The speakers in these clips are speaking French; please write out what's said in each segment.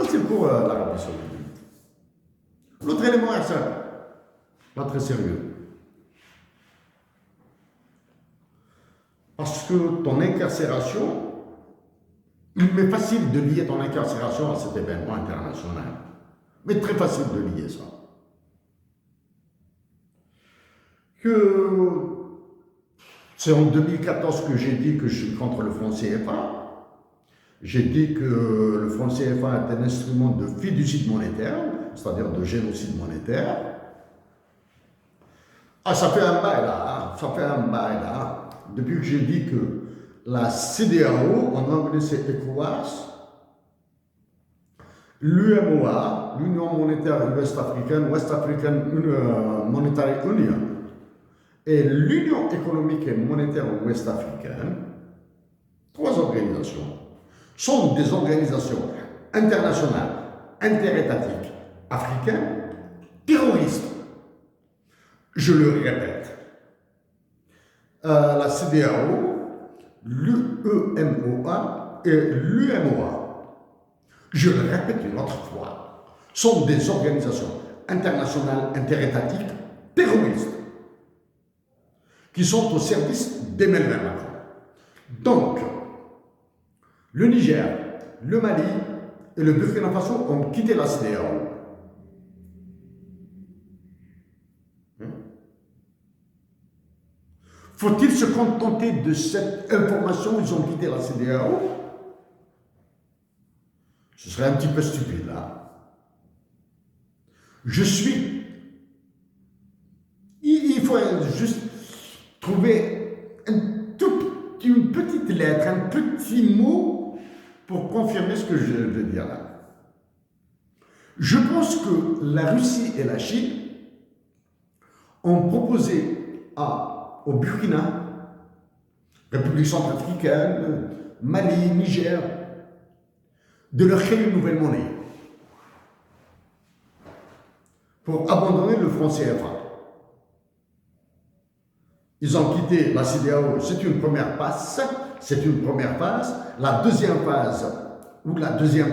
Ça, c'est pour l'Arabie Saoudite. L'autre élément est ça, pas très sérieux. Parce que ton incarcération, il m'est facile de lier ton incarcération à cet événement international. Mais très facile de lier ça. Que c'est en 2014 que j'ai dit que je suis contre le franc CFA. J'ai dit que le franc CFA est un instrument de fiducide monétaire, c'est-à-dire de génocide monétaire. Ah, ça fait un bail là, ça fait un bail là. Depuis que j'ai dit que la CEDEAO, en anglais c'est ECOWAS, l'UMOA, l'Union monétaire ouest-africaine, West African Monetary Union, et l'Union économique et monétaire ouest-africaine, trois organisations, sont des organisations internationales, interétatiques, africaines, terroristes. Je le répète, la CEDEAO, l'UEMOA et l'UMOA, je le répète une autre fois, sont des organisations internationales, interétatiques, terroristes, qui sont au service d'Emmanuel Macron. Donc, le Niger, le Mali et le Burkina Faso ont quitté la CEDEAO. Faut-il se contenter de cette information? Ils ont quitté la CEDEAO? Ce serait un petit peu stupide là. Il faut juste trouver une petite lettre, un petit mot pour confirmer ce que je veux dire là. Je pense que la Russie et la Chine ont proposé au Burkina, République centrafricaine, Mali, Niger, de leur créer une nouvelle monnaie pour abandonner le franc CFA. Ils ont quitté la CEDEAO, c'est une première phase, La deuxième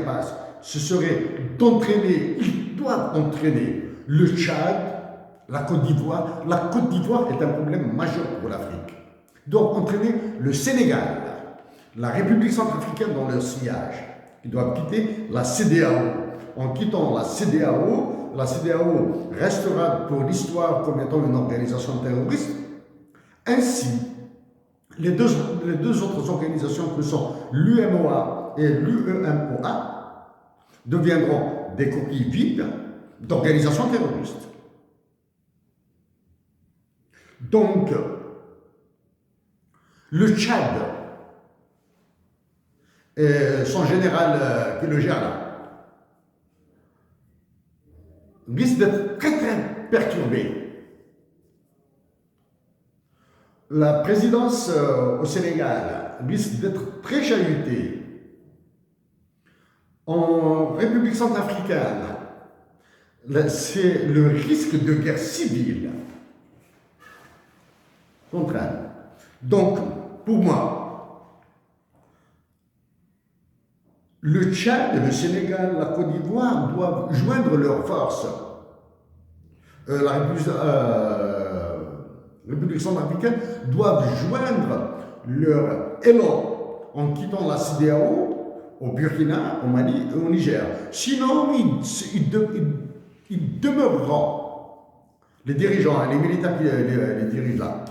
phase, ce serait d'entraîner, ils doivent entraîner le Tchad, la Côte d'Ivoire. La Côte d'Ivoire est un problème majeur pour l'Afrique. Ils doivent entraîner le Sénégal, la République centrafricaine dans leur sillage. Ils doivent quitter la CEDEAO. En quittant la CEDEAO restera pour l'histoire comme étant une organisation terroriste. Ainsi, les deux autres organisations que sont l'UMOA et l'UEMOA deviendront des coquilles vides d'organisations terroristes. Donc, le Tchad, son général qui le gère là, risque d'être très très perturbé. La présidence au Sénégal risque d'être très chahutée. En République centrafricaine, c'est le risque de guerre civile. Contraire. Donc, pour moi, le Tchad, le Sénégal, la Côte d'Ivoire doivent joindre leurs forces. La République centrafricaine doivent joindre leur élan en quittant la CEDEAO au Burkina, au Mali et au Niger. Sinon, ils demeureront, les dirigeants, les militaires qui les dirigent là.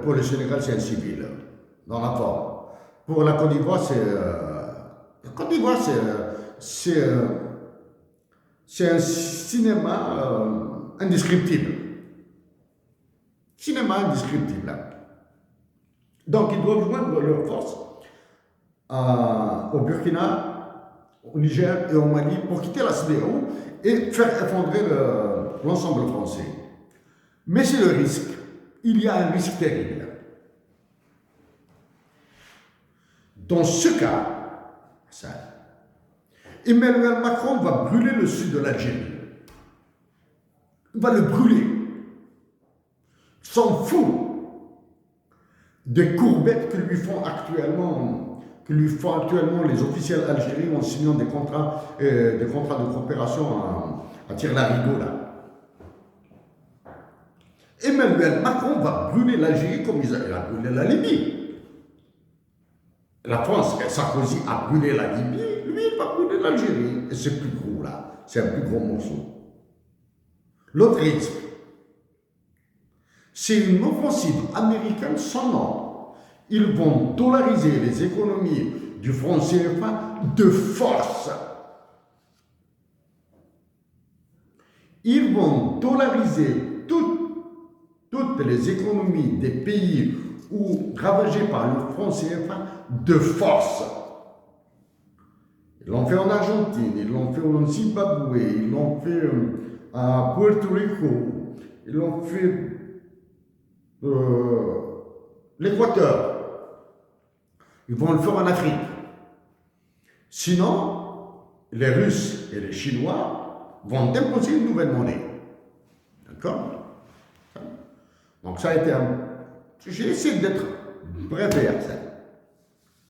Pour le Sénégal, c'est un civil, dans la forme. Pour la Côte d'Ivoire, c'est un cinéma indescriptible. Donc, ils doivent joindre leurs forces au Burkina, au Niger et au Mali pour quitter la CEDEAO et faire effondrer l'ensemble français. Mais c'est le risque. Il y a un risque terrible. Dans ce cas, Emmanuel Macron va brûler le sud de l'Algérie. Il va le brûler. Il s'en fout des courbettes que lui font actuellement que lui font actuellement les officiels algériens en signant des contrats de coopération à tire-larigot là. Emmanuel Macron va brûler l'Algérie comme il a brûlé la Libye. La France, Sarkozy a brûlé la Libye, lui il va brûler l'Algérie. Et c'est plus gros là, c'est un plus gros morceau. L'autre risque, c'est une offensive américaine sans nom. Ils vont dollariser les économies du franc CFA de force. Ils vont dollariser toutes les économies des pays ravagés par le franc CFA de force. Ils l'ont fait en Argentine, ils l'ont fait au Zimbabwe, ils l'ont fait à Puerto Rico, ils l'ont fait l'Équateur. Ils vont le faire en Afrique. Sinon, les Russes et les Chinois vont imposer une nouvelle monnaie. D'accord? Donc ça a été un... J'ai essayé d'être bref et accent.